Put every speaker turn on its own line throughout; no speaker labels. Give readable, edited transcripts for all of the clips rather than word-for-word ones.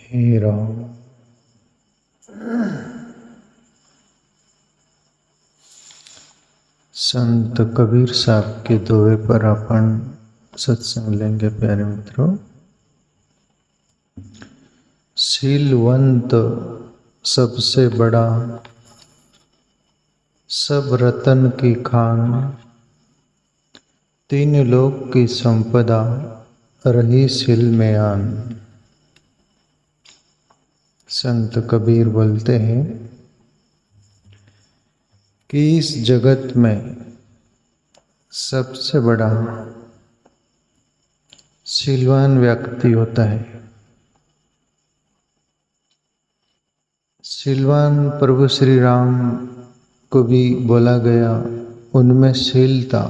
हे राम। संत कबीर साहब के दोहे पर अपन सत्संग लेंगे। प्यारे मित्रों, शीलवंत सबसे बड़ा, सब रतन की खान, तीन लोक की संपदा रही सील में आन। संत कबीर बोलते हैं कि इस जगत में सबसे बड़ा शीलवान व्यक्ति होता है। शीलवान प्रभु श्री राम को भी बोला गया, उनमें शील था।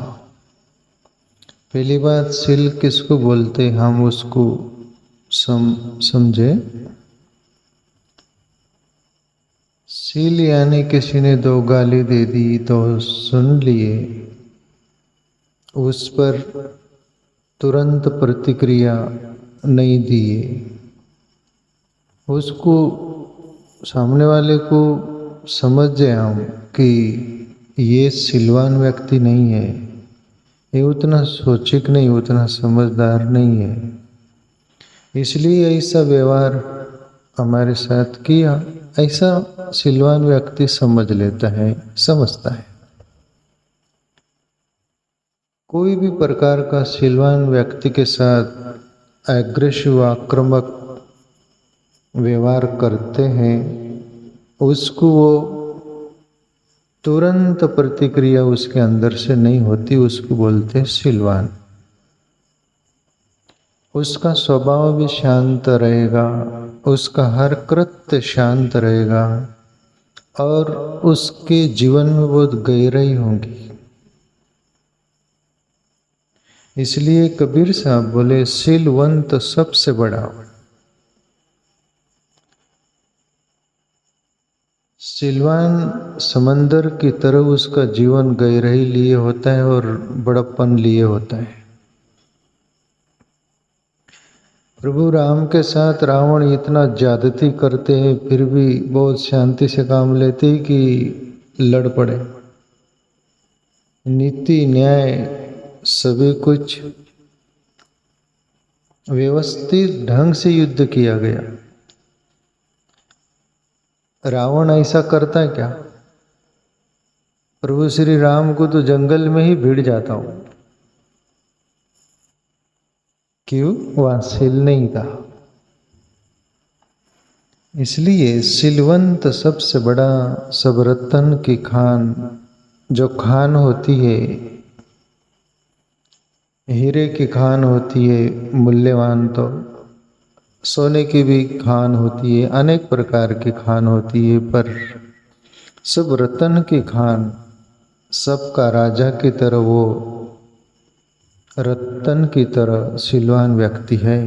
पहली बात, शील किसको बोलते हम उसको समझे। शील यानी किसी ने दो गाली दे दी तो सुन लिए, उस पर तुरंत प्रतिक्रिया नहीं दिए, उसको सामने वाले को समझ जाए हम कि ये शीलवान व्यक्ति नहीं है, ये उतना सोचिक नहीं, उतना समझदार नहीं है, इसलिए ऐसा व्यवहार हमारे साथ किया। ऐसा शीलवान व्यक्ति समझ लेता है, समझता है। कोई भी प्रकार का शीलवान व्यक्ति के साथ एग्रेसिव, आक्रामक व्यवहार करते हैं, उसको वो तुरंत प्रतिक्रिया उसके अंदर से नहीं होती, उसको बोलते हैं शीलवान। उसका स्वभाव भी शांत रहेगा, उसका हर कृत्य शांत रहेगा और उसके जीवन में बहुत गहराई होगी। इसलिए कबीर साहब बोले, शीलवंत सबसे बड़ा। शीलवान समंदर की तरह उसका जीवन गहराई लिए होता है और बड़प्पन लिए होता है। प्रभु राम के साथ रावण इतना ज्यादती करते हैं, फिर भी बहुत शांति से काम लेते हैं कि लड़ पड़े। नीति न्याय सभी कुछ व्यवस्थित ढंग से युद्ध किया गया। रावण ऐसा करता है क्या? प्रभु श्री राम को तो जंगल में ही भिड़ जाता हूं। क्यों? वहां शील नहीं था। इसलिए शीलवंत सबसे बड़ा, सब रतन की खान। जो खान होती है, हीरे की खान होती है मूल्यवान, तो सोने की भी खान होती है, अनेक प्रकार की खान होती है, पर सब रतन की खान, सबका राजा की तरह वो रतन की तरह शीलवान व्यक्ति है।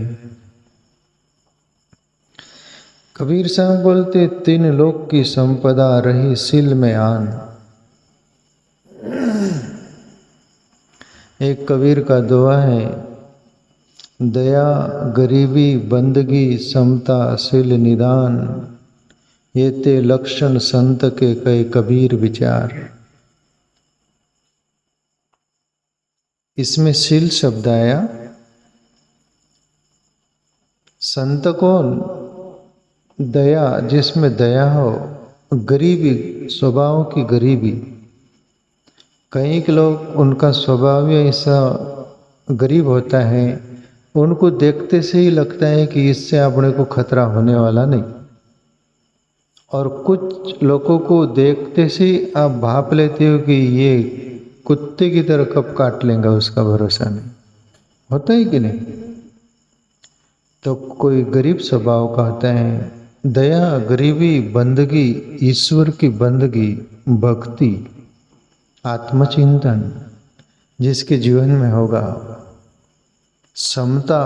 कबीर साहब बोलते, तीन लोक की संपदा रही सील में आन। एक कबीर का दोहा है, दया गरीबी बंदगी समता शील निदान, ये ते लक्षण संत के कई कबीर विचार। इसमें शील शब्द आया। संत कौन? दया, जिसमें दया हो। गरीबी, स्वभाव की गरीबी। कई के लोग, उनका स्वभाव ही ऐसा गरीब होता है, उनको देखते से ही लगता है कि इससे अपने को खतरा होने वाला नहीं। और कुछ लोगों को देखते से ही आप भाप लेते हो कि ये कुत्ते की तरह कब काट लेंगे, उसका भरोसा नहीं। होता है कि नहीं? तो कोई गरीब स्वभाव का होता है। दया, गरीबी, बंदगी, ईश्वर की बंदगी, भक्ति, आत्मचिंतन जिसके जीवन में होगा। समता,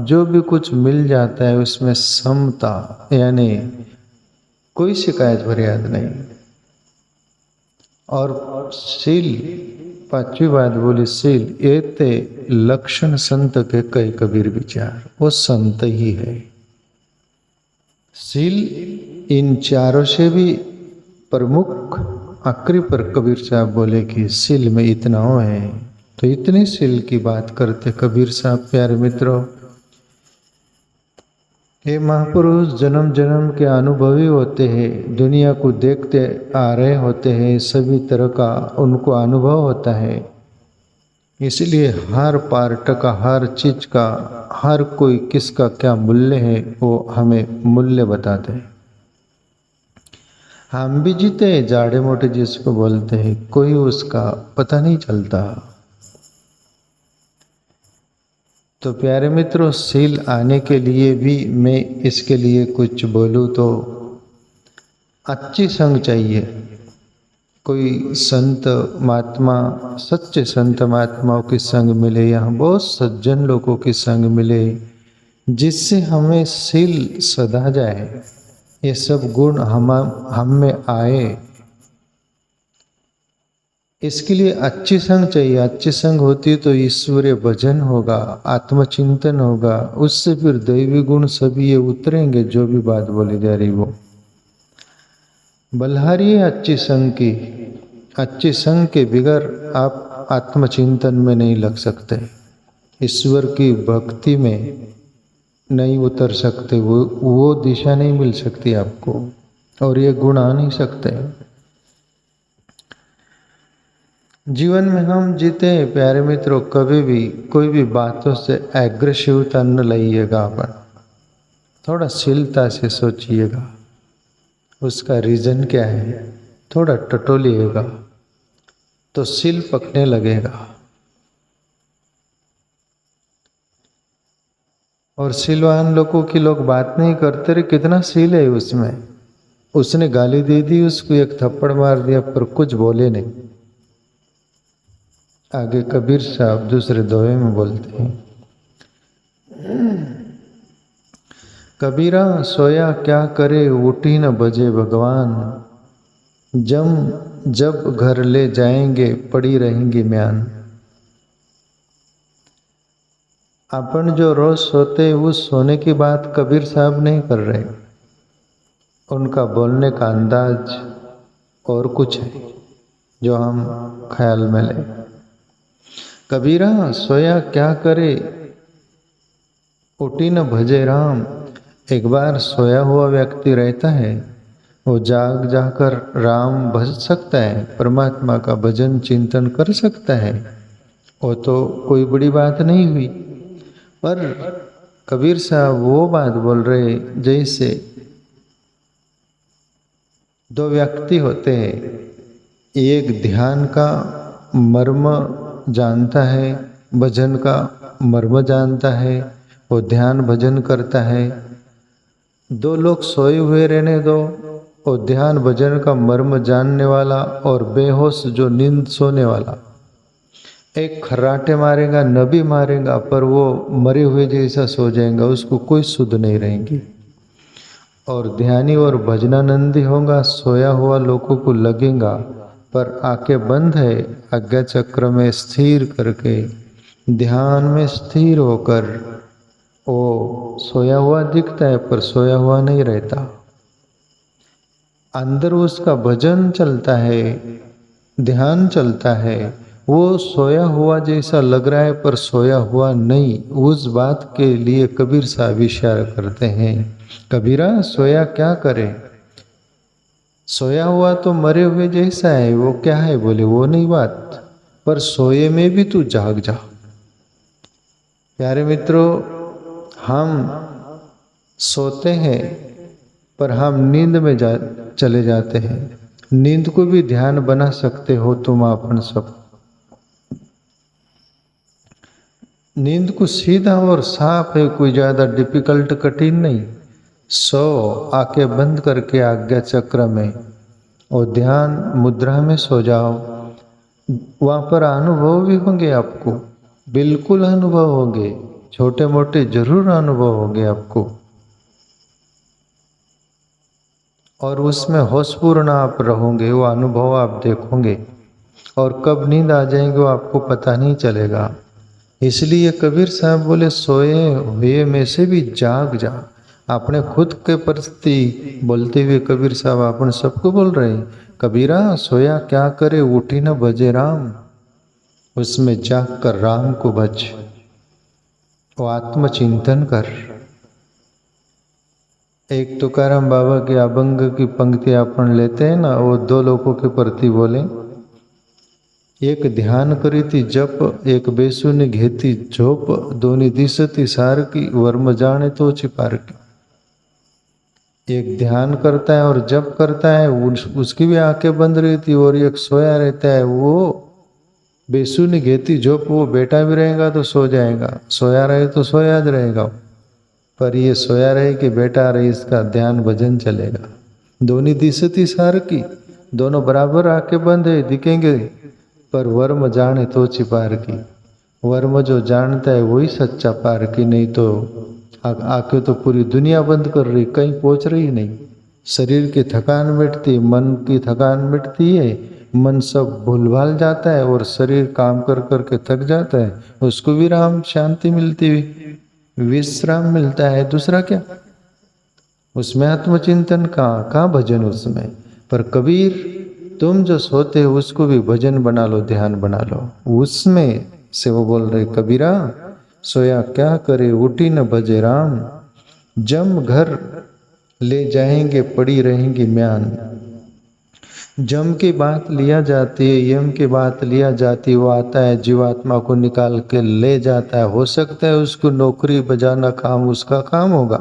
जो भी कुछ मिल जाता है उसमें समता, यानी कोई शिकायत फरियाद नहीं। और शील, पांचवी बात बोली शील, एते लक्षण संत के कई कबीर विचार। वो संत ही है। सील इन चारों से भी प्रमुख आखिरी पर कबीर साहब बोले कि सील में इतना हो है। तो इतनी सील की बात करते कबीर साहब। प्यारे मित्रों, ये महापुरुष जन्म जन्म के अनुभवी होते हैं, दुनिया को देखते आ रहे होते हैं, सभी तरह का उनको अनुभव होता है। इसलिए हर पार्ट का, हर चीज का, हर कोई किसका क्या मूल्य है वो हमें मूल्य बताते हैं। हम भी जीते जाड़े मोटे जिसको बोलते हैं, कोई उसका पता नहीं चलता। तो प्यारे मित्रों, सील आने के लिए भी मैं इसके लिए कुछ बोलूं तो अच्छी संग चाहिए। कोई संत महात्मा, सच्चे संत महात्माओं की संग मिले, यहाँ बहुत सज्जन लोगों की संग मिले, जिससे हमें सील सधा जाए, ये सब गुण हम में आए। इसके लिए अच्छी संग चाहिए। अच्छी संग होती तो ईश्वरीय भजन होगा, आत्मचिंतन होगा, उससे फिर दैवी गुण सभी ये उतरेंगे। जो भी बात बोली जा रही वो बलहारी है अच्छी संग की। अच्छी संग के बिगर आप आत्मचिंतन में नहीं लग सकते, ईश्वर की भक्ति में नहीं उतर सकते, वो दिशा नहीं मिल सकती आपको, और ये गुण आ नहीं सकते। जीवन में हम जीते हैं प्यारे मित्रों, कभी भी कोई भी बातों से एग्रेसिवता न लाइएगा। अपन थोड़ा शीलता से सोचिएगा, उसका रीजन क्या है, थोड़ा टटोलिएगा तो सील पकने लगेगा। और सीलवान लोगों की लोग बात नहीं करते रे, कितना सील है उसमें। उसने गाली दे दी, उसको एक थप्पड़ मार दिया, पर कुछ बोले नहीं। आगे कबीर साहब दूसरे दोहे में बोलते हैं, कबीरा सोया क्या करे, उठी न बजे भगवान, जब घर ले जाएंगे पड़ी रहेंगी म्यान। अपन जो रोज सोते उस सोने की बात कबीर साहब नहीं कर रहे। उनका बोलने का अंदाज और कुछ है जो हम ख्याल में लें। कबीरा सोया क्या करे, उठी न भजे राम। एक बार सोया हुआ व्यक्ति रहता है, वो जाग जाकर राम भज सकता है, परमात्मा का भजन चिंतन कर सकता है, वो तो कोई बड़ी बात नहीं हुई। पर कबीर साहब वो बात बोल रहे जैसे दो व्यक्ति होते हैं, एक ध्यान का मर्म जानता है, भजन का मर्म जानता है, वो ध्यान भजन करता है। दो लोग सोए हुए रहने दो, और ध्यान भजन का मर्म जानने वाला और बेहोश जो नींद सोने वाला, एक खर्राटे मारेगा न भी मारेगा, पर वो मरे हुए जैसा सो जाएगा, उसको कोई सुध नहीं रहेंगी। और ध्यानी और भजनानंदी होगा, सोया हुआ लोगों को लगेगा, पर आंखें बंद है, आज्ञा चक्र में स्थिर करके ध्यान में स्थिर होकर वो सोया हुआ दिखता है, पर सोया हुआ नहीं रहता। अंदर उसका भजन चलता है, ध्यान चलता है, वो सोया हुआ जैसा लग रहा है पर सोया हुआ नहीं। उस बात के लिए कबीर साहब इशारा करते हैं, कबीरा सोया क्या करे, सोया हुआ तो मरे हुए जैसा है, वो क्या है बोले वो नहीं बात, पर सोए में भी तू जाग जा। प्यारे मित्रों, हम सोते हैं पर हम नींद में चले जाते हैं। नींद को भी ध्यान बना सकते हो तुम अपन सब। नींद को सीधा और साफ है, कोई ज़्यादा डिफिकल्ट कठिन नहीं। सो आंखें बंद करके आज्ञा चक्र में और ध्यान मुद्रा में सो जाओ। वहाँ पर अनुभव भी होंगे आपको, बिल्कुल अनुभव होंगे, छोटे मोटे जरूर अनुभव होंगे आपको, और उसमें होशपूर्ण आप रहोगे, वो अनुभव आप देखोगे, और कब नींद आ जाएगी वो आपको पता नहीं चलेगा। इसलिए कबीर साहब बोले सोए हुए में से भी जाग जा। आपने खुद के प्रति बोलते हुए कबीर साहब अपन सबको बोल रहे हैं, कबीरा सोया क्या करे उठी न भजे राम, उसमें जाग कर राम को भज, वो आत्मचिंतन कर। एक तुकाराम बाबा के अभंग की पंक्ति अपन लेते हैं ना, वो दो लोगों के प्रति बोले, एक ध्यान करी थी जप, एक बेसुनी घेती झोप, दोनी दिसती सार की, वर्म जाने तो छिपार की। एक ध्यान करता है और जप करता है, उसकी भी आंखें बंद रहती, और एक सोया रहता है, वो बेसुनी घेती झोप, वो बैठा भी रहेगा तो सो जाएगा, सोया रहे तो सोया रहेगा, पर ये सोया रहे कि बैठा रहे इसका ध्यान भजन चलेगा। दोनों दिसती सार की, दोनों बराबर आंखें बंद है दिखेंगे, पर वर्म जाने तो छिपार की, वर्म जो जानता है वही सच्चा पार की, नहीं तो आंखें तो पूरी दुनिया बंद कर रही, कहीं पहुंच रही नहीं। शरीर की थकान मिटती, मन की थकान मिटती है, मन सब भूलभाल जाता है और शरीर काम कर कर के थक जाता है, उसको विराम शांति मिलती हुई विश्राम मिलता है, दूसरा क्या। उसमें आत्मचिंतन कहाँ भजन उसमें। पर कबीर तुम जो सोते हो उसको भी भजन बना लो, ध्यान बना लो, उसमें से वो बोल रहे, कबीरा सोया क्या करे उठी न भजे राम, जम घर ले जाएंगे पड़ी रहेंगी म्यान। जम की बात लिया जाती है, यम की बात लिया जाती है, वो आता है जीवात्मा को निकाल के ले जाता है, हो सकता है उसको नौकरी बजाना काम उसका काम होगा,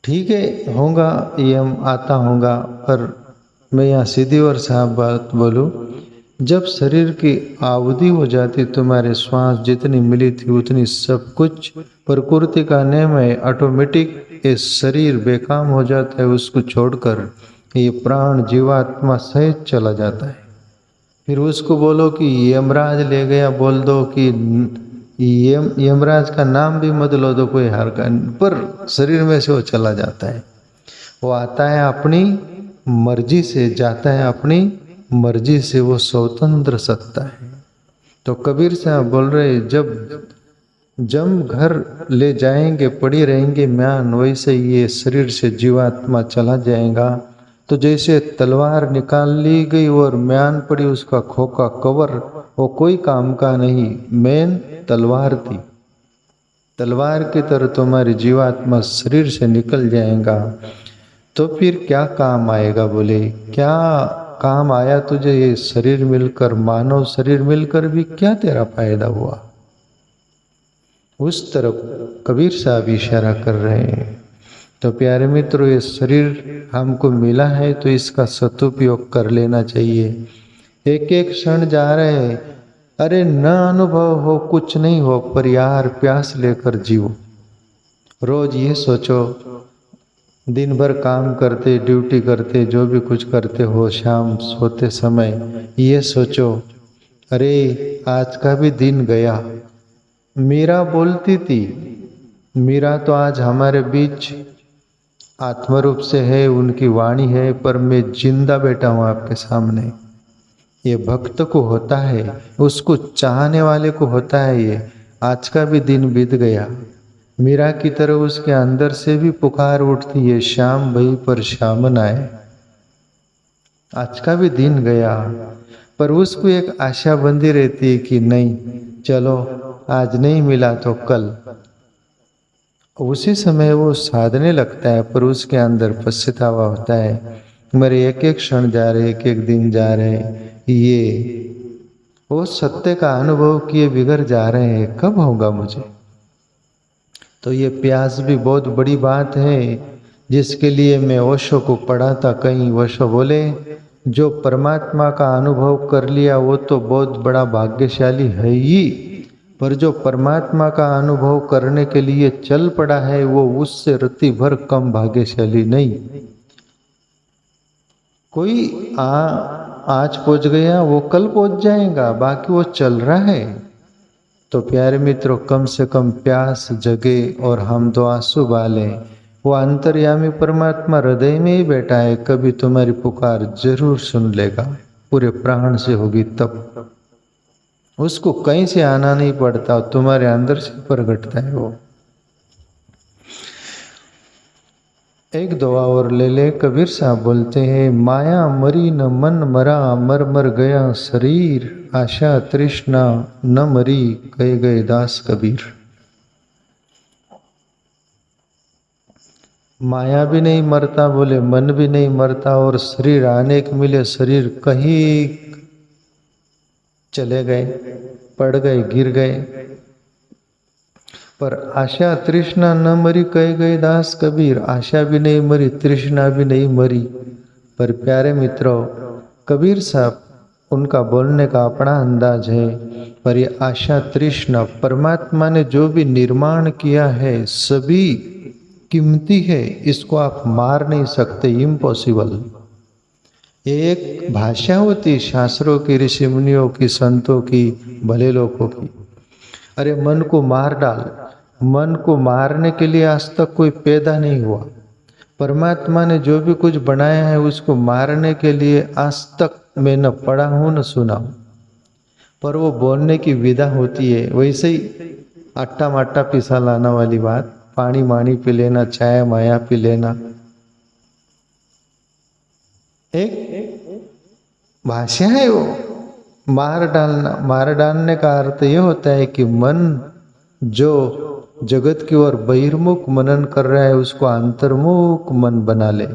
ठीक है होगा, यम आता होगा, पर मैं यहाँ सीधी और साफ बात बोलूँ, जब शरीर की अवधि हो जाती, तुम्हारे श्वास जितनी मिली थी उतनी सब कुछ प्रकृति का नियम है, ऑटोमेटिक ये शरीर बेकाम हो जाता है, उसको छोड़कर ये प्राण जीवात्मा सहित चला जाता है। फिर उसको बोलो कि यमराज ले गया, बोल दो कि यमराज का नाम भी मत लो तो कोई हार का, पर शरीर में से वो चला जाता है, वो आता है अपनी मर्जी से, जाता है अपनी मर्जी से, वो स्वतंत्र सत्ता है। तो कबीर साहब बोल रहे, जब घर ले जाएंगे पड़ी रहेंगे म्यान, वैसे ये शरीर से जीवात्मा चला जाएगा। तो जैसे तलवार निकाल ली गई और म्यान पड़ी, उसका खोखा कवर वो कोई काम का नहीं, मेन तलवार थी, तलवार की तरह तुम्हारी जीवात्मा शरीर से निकल जाएगा, तो फिर क्या काम आएगा। बोले क्या काम आया तुझे, ये शरीर मिलकर, मानव शरीर मिलकर भी क्या तेरा फायदा हुआ। उस तरफ कबीर साहब इशारा कर रहे हैं। तो प्यारे मित्रों, ये शरीर हमको मिला है तो इसका सदुपयोग कर लेना चाहिए। एक एक क्षण जा रहे हैं, अरे न अनुभव हो कुछ नहीं हो, पर यार प्यास लेकर जीवो। रोज ये सोचो, दिन भर काम करते, ड्यूटी करते, जो भी कुछ करते हो, शाम सोते समय ये सोचो, अरे आज का भी दिन गया। मीरा बोलती थी, मीरा तो आज हमारे बीच आत्मरूप से है, उनकी वाणी है, पर मैं जिंदा बैठा हूँ आपके सामने। ये भक्त को होता है, उसको चाहने वाले को होता है, ये आज का भी दिन बीत गया। मीरा की तरह उसके अंदर से भी पुकार उठती है, शाम भई पर शाम न आए, आज का भी दिन गया। पर उसको एक आशा बंधी रहती है कि नहीं, चलो आज नहीं मिला तो कल। उसी समय वो साधने लगता है, पर उसके अंदर पछतावा होता है, मेरे एक एक क्षण जा रहे, एक एक दिन जा रहे, ये वो सत्य का अनुभव किए बिगड़ जा रहे हैं, कब होगा मुझे। तो ये प्यास भी बहुत बड़ी बात है, जिसके लिए मैं ओशो को पढ़ा था। कहीं ओशो बोले, जो परमात्मा का अनुभव कर लिया वो तो बहुत बड़ा भाग्यशाली है ही, पर जो परमात्मा का अनुभव करने के लिए चल पड़ा है वो उससे रत्ती भर कम भाग्यशाली नहीं। कोई आज पहुंच गया वो कल पहुंच जाएगा, बाकी वो चल रहा है। तो प्यारे मित्रों, कम से कम प्यास जगे और हम दो आंसू बाले। वो अंतर्यामी परमात्मा हृदय में ही बैठा है, कभी तुम्हारी पुकार जरूर सुन लेगा, पूरे प्राण से होगी तब। उसको कहीं से आना नहीं पड़ता, तुम्हारे अंदर से प्रगटता है वो। एक दुआ और ले ले। कबीर साहब बोलते हैं, माया मरी न मन मरा, मर मर गया शरीर, आशा तृष्णा न मरी, गए गए दास कबीर। माया भी नहीं मरता बोले, मन भी नहीं मरता, और शरीर आने के मिले, शरीर कहीं चले गए, पड़ गए, गिर गए, पर आशा तृष्णा न मरी, कह गए दास कबीर। आशा भी नहीं मरी, तृष्णा भी नहीं मरी। पर प्यारे मित्रों, कबीर साहब उनका बोलने का अपना अंदाज है, पर ये आशा तृष्णा परमात्मा ने जो भी निर्माण किया है सभी कीमती है, इसको आप मार नहीं सकते, इम्पॉसिबल। एक भाषा होती शास्त्रों की, ऋषि मुनियों की, संतों की, भले लोगों की। अरे मन को मार डाल, मन को मारने के लिए आज तक कोई पैदा नहीं हुआ। परमात्मा ने जो भी कुछ बनाया है उसको मारने के लिए आज तक मैं न पढ़ा हूँ न सुना हूँ, पर वो बोलने की विधा होती है। वैसे ही आटा माटा पिसा लाना वाली बात, पानी मानी पी लेना, चाय माया पी लेना, एक भाषा है वो। मार डालना, मार डालने का अर्थ ये होता है कि मन जो जगत की ओर बहिर्मुख मनन कर रहा है उसको अंतर्मुख मन बना ले।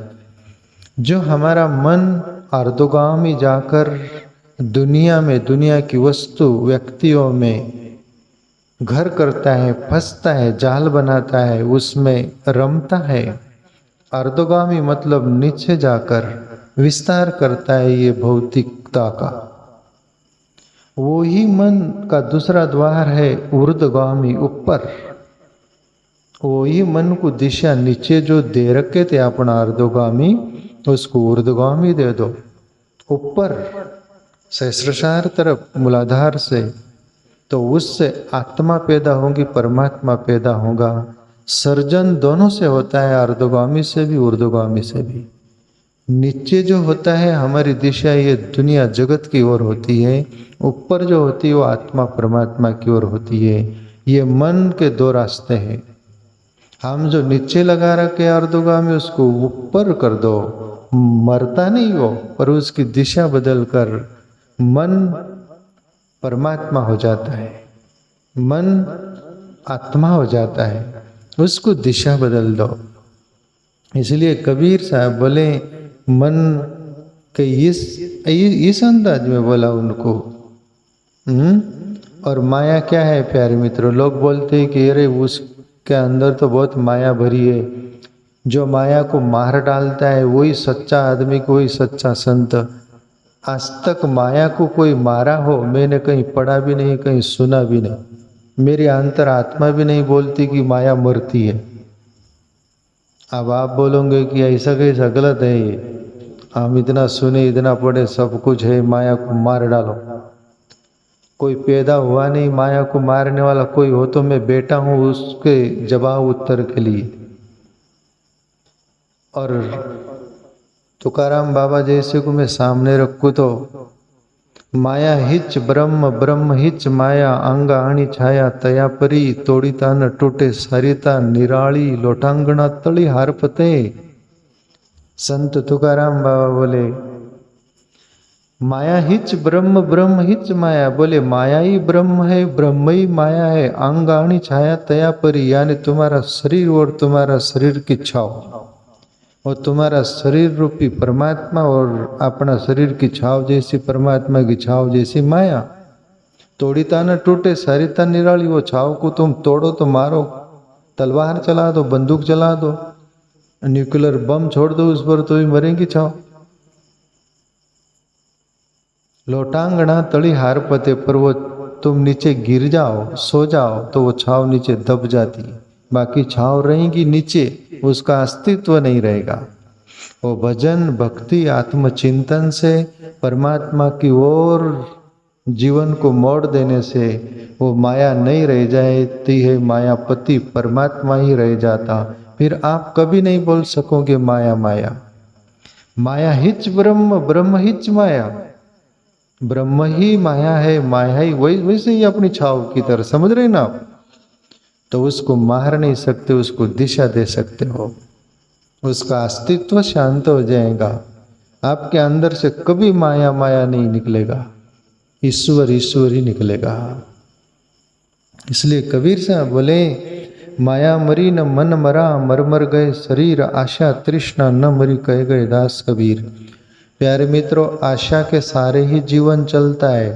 जो हमारा मन अर्धोगामी जाकर दुनिया में, दुनिया की वस्तु व्यक्तियों में घर करता है, फंसता है, जाल बनाता है, उसमें रमता है। अर्धोगामी मतलब नीचे जाकर विस्तार करता है ये भौतिकता का। वो ही मन का दूसरा द्वार है ऊर्ध्वगामी, ऊपर। वो ही मन को दिशा नीचे जो दे रखे थे अपना अर्धोगामी, उसको ऊर्ध्वगामी दे दो, ऊपर सहस्रशार तरफ मूलाधार से, तो उससे आत्मा पैदा होगी, परमात्मा पैदा होगा। सर्जन दोनों से होता है, अर्धोगामी से भी, ऊर्ध्वगामी से भी। नीचे जो होता है हमारी दिशा ये दुनिया जगत की ओर होती है, ऊपर जो होती है वो आत्मा परमात्मा की ओर होती है। ये मन के दो रास्ते हैं। हम जो नीचे लगा रखे अर्धोगामी उसको ऊपर कर दो, मरता नहीं वो, पर उसकी दिशा बदल कर मन परमात्मा हो जाता है, मन आत्मा हो जाता है, उसको दिशा बदल दो। इसलिए कबीर साहब बोले, मन के इस अंदाज में बोला उनको। और माया क्या है प्यारे मित्रों? लोग बोलते हैं कि अरे उसके अंदर तो बहुत माया भरी है। जो माया को मार डालता है वही सच्चा आदमी, कोई सच्चा संत। आज तक माया को कोई मारा हो मैंने कहीं पढ़ा भी नहीं, कहीं सुना भी नहीं। मेरी अंतर आत्मा भी नहीं बोलती कि माया मरती है। अब आप बोलोगे कि ऐसा कैसा, गलत है ये, हम इतना सुने, इतना पढ़े, सब कुछ है, माया को मार डालो। कोई पैदा हुआ नहीं माया को मारने वाला, कोई हो तो मैं बेटा हूँ उसके जवाब उत्तर के लिए। और तुकाराम बाबा जैसे को मैं सामने रखूँ तो माया हिच ब्रह्म, ब्रह्म हिच माया, अंगा आणी छाया तया परी, तोड़ीता न टूटे सरिता निराली, लोटांगना तली हार पते। संत तुकाराम बाबा बोले, माया हिच ब्रह्म, ब्रह्म हिच माया। बोले माया ही ब्रह्म है, ब्रह्म ही माया है। अंग आणी छाया तया परी, यानी तुम्हारा शरीर और तुम्हारा शरीर की छाव, और तुम्हारा शरीर रूपी परमात्मा और अपना शरीर की छाव जैसी, परमात्मा की छाव जैसी माया। तोड़ीता न टूटे सरिता निराली, वो छाव को तुम तोड़ो तो मारो, तलवार चला दो, बंदूक चला दो, न्यूक्लियर बम छोड़ दो उस पर, तो भी मरेंगी छाव। लोटांगना तली हार पते, पर वो तुम नीचे गिर जाओ, सो जाओ तो वो छाव नीचे दब जाती है, बाकी छाव रहेंगी नीचे, उसका अस्तित्व नहीं रहेगा। वो भजन भक्ति आत्मचिंतन से परमात्मा की ओर जीवन को मोड़ देने से वो माया नहीं रह जाती है, मायापति परमात्मा ही रह जाता। फिर आप कभी नहीं बोल सकोगे माया माया। माया हिच ब्रह्म, ब्रह्म हिच माया। ब्रह्म ही माया है, माया ही वैसे ही अपनी छाव की तरह, समझ रहे ना आप? तो उसको मार नहीं सकते, उसको दिशा दे सकते हो। उसका अस्तित्व शांत हो जाएगा। आपके अंदर से कभी माया माया नहीं निकलेगा, ईश्वर ईश्वर ही निकलेगा। इसलिए कबीर साहब बोले, माया मरी न मन मरा, मर मर गए शरीर, आशा तृष्णा न मरी, कह गए दास कबीर। प्यारे मित्रों, आशा के सारे ही जीवन चलता है।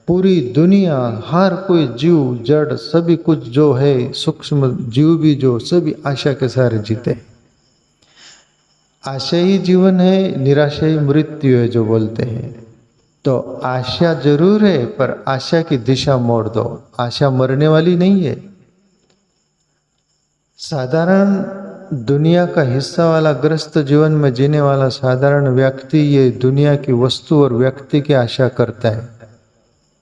पूरी दुनिया, हर कोई जीव जड़ सभी कुछ जो है, सूक्ष्म जीव भी जो, सभी आशा के सारे जीते। आशा ही जीवन है, निराशा ही मृत्यु है जो बोलते हैं। तो आशा जरूर है, पर आशा की दिशा मोड़ दो। आशा मरने वाली नहीं है। साधारण दुनिया का हिस्सा वाला ग्रस्त जीवन में जीने वाला साधारण व्यक्ति ये दुनिया की वस्तु और व्यक्ति की आशा करता है,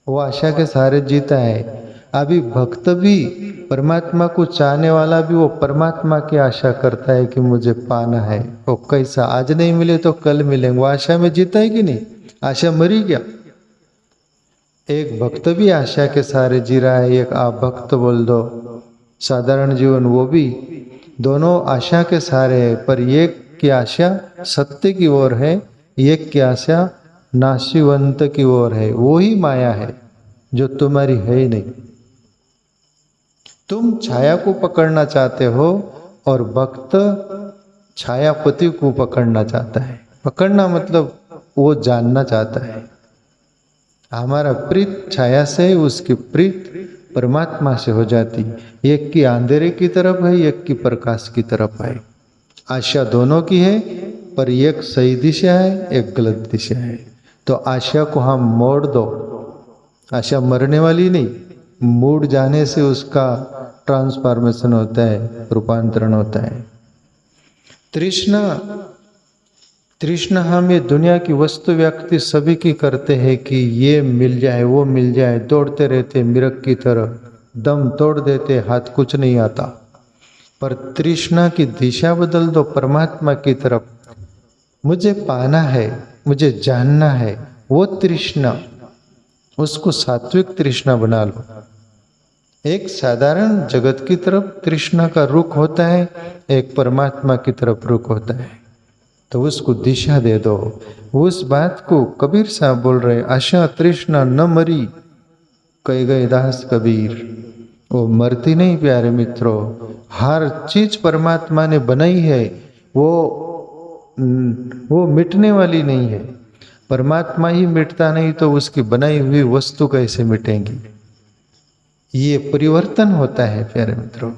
वो आशा के सहारे जीता है। अभी भक्त भी, परमात्मा को चाहने वाला भी, वो परमात्मा की आशा करता है कि मुझे पाना है। वो कैसा, आज नहीं मिले तो कल मिलेंगे, वो आशा में जीता है कि नहीं? आशा मरी क्या? एक भक्त भी आशा के सहारे जी रहा है, एक आप भक्त बोल दो, साधारण जीवन, वो भी दोनों आशा के सहारे है। पर एक की आशा सत्य की ओर है, एक की आशा नाशिवंत की ओर है। वो ही माया है जो तुम्हारी है ही नहीं। तुम छाया को पकड़ना चाहते हो और भक्त छायापति को पकड़ना चाहता है। पकड़ना मतलब वो जानना चाहता है। हमारा प्रीत छाया से, उसकी प्रीत परमात्मा से हो जाती। एक की अंधेरे की तरफ है, एक की प्रकाश की तरफ है। आशा दोनों की है, पर एक सही दिशा है, एक गलत दिशा है। तो आशा को हम मोड़ दो। आशा मरने वाली नहीं, मूड जाने से उसका ट्रांसफॉर्मेशन होता है, रूपांतरण होता है। तृष्णा, तृष्णा हम ये दुनिया की वस्तु व्यक्ति सभी की करते हैं कि ये मिल जाए वो मिल जाए, दौड़ते रहते मिरग की तरह, दम तोड़ देते, हाथ कुछ नहीं आता। पर तृष्णा की दिशा बदल दो परमात्मा की तरफ। मुझे पाना है, मुझे जानना है, वो तृष्णा, उसको सात्विक तृष्णा बना लो। एक साधारण जगत की तरफ तृष्णा का रुख होता है, एक परमात्मा की तरफ रुख होता है। तो उसको दिशा दे दो। उस बात को कबीर साहब बोल रहे, आशा तृष्णा न मरी, कह गए दास कबीर। वो मरती नहीं प्यारे मित्रों। हर चीज परमात्मा ने बनाई है, वो मिटने वाली नहीं है। परमात्मा ही मिटता नहीं तो उसकी बनाई हुई वस्तु कैसे मिटेंगी? ये परिवर्तन होता है प्यारे मित्रों।